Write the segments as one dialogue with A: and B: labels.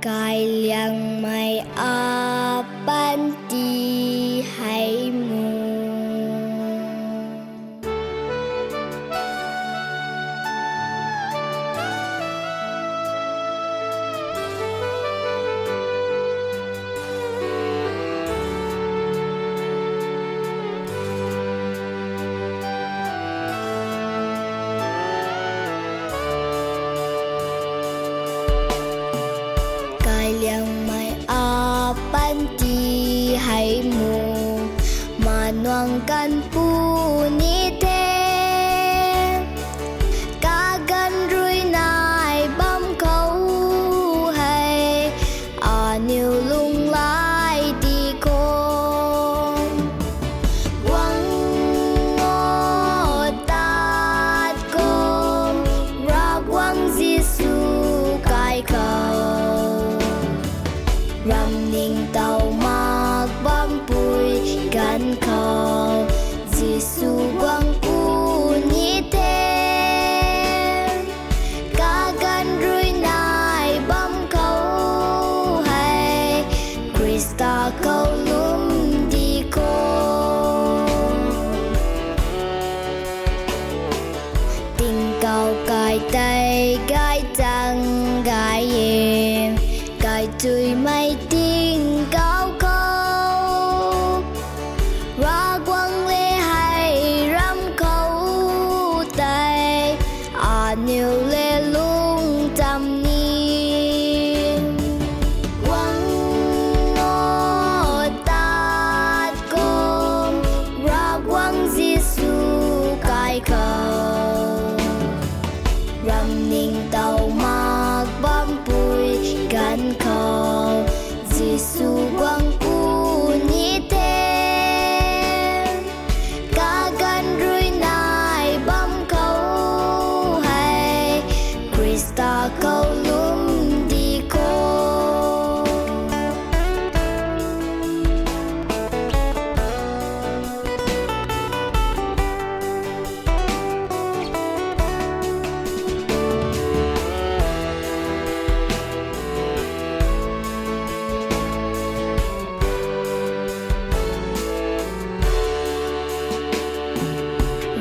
A: cài liang mai a ban ti hay mu liang mai a ban ti hay mu mà noang kan pu ni te ka gan rui nai bam câu hay a niu lung lai ti con quăng ngô tát con ra quăng Giêsu cài cầu ram ninh tàu mạc bám bụi gan khâu Giêsu quang u nhĩ thế ca gan rui nai bám câu hay Krista câu lum đi cô tình cầu cài tay gái trăng gái em cài chui mây tiếng cao câu ra quăng lê hay ram câu tay à nhiều lê lung trăm niên quăng ngô tát con ra quăng Giêsu cài cầu ram ninh tàu mạc bám bụi gan khâu Giêsu quang u nhĩ thế ca gan rui nai bám câu hay Krista câu lum đi cô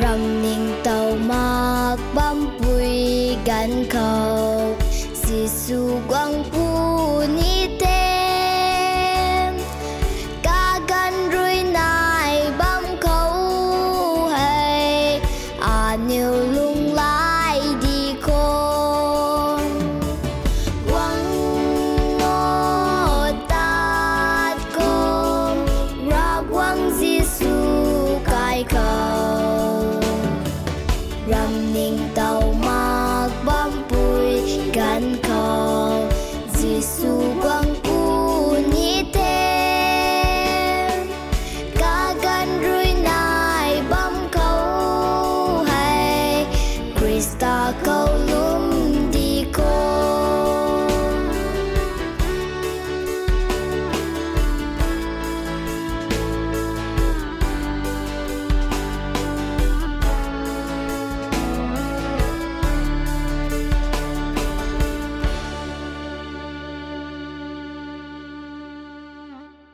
A: ram ninh tàu mạc bám bụi gan khâu Giêsu quang u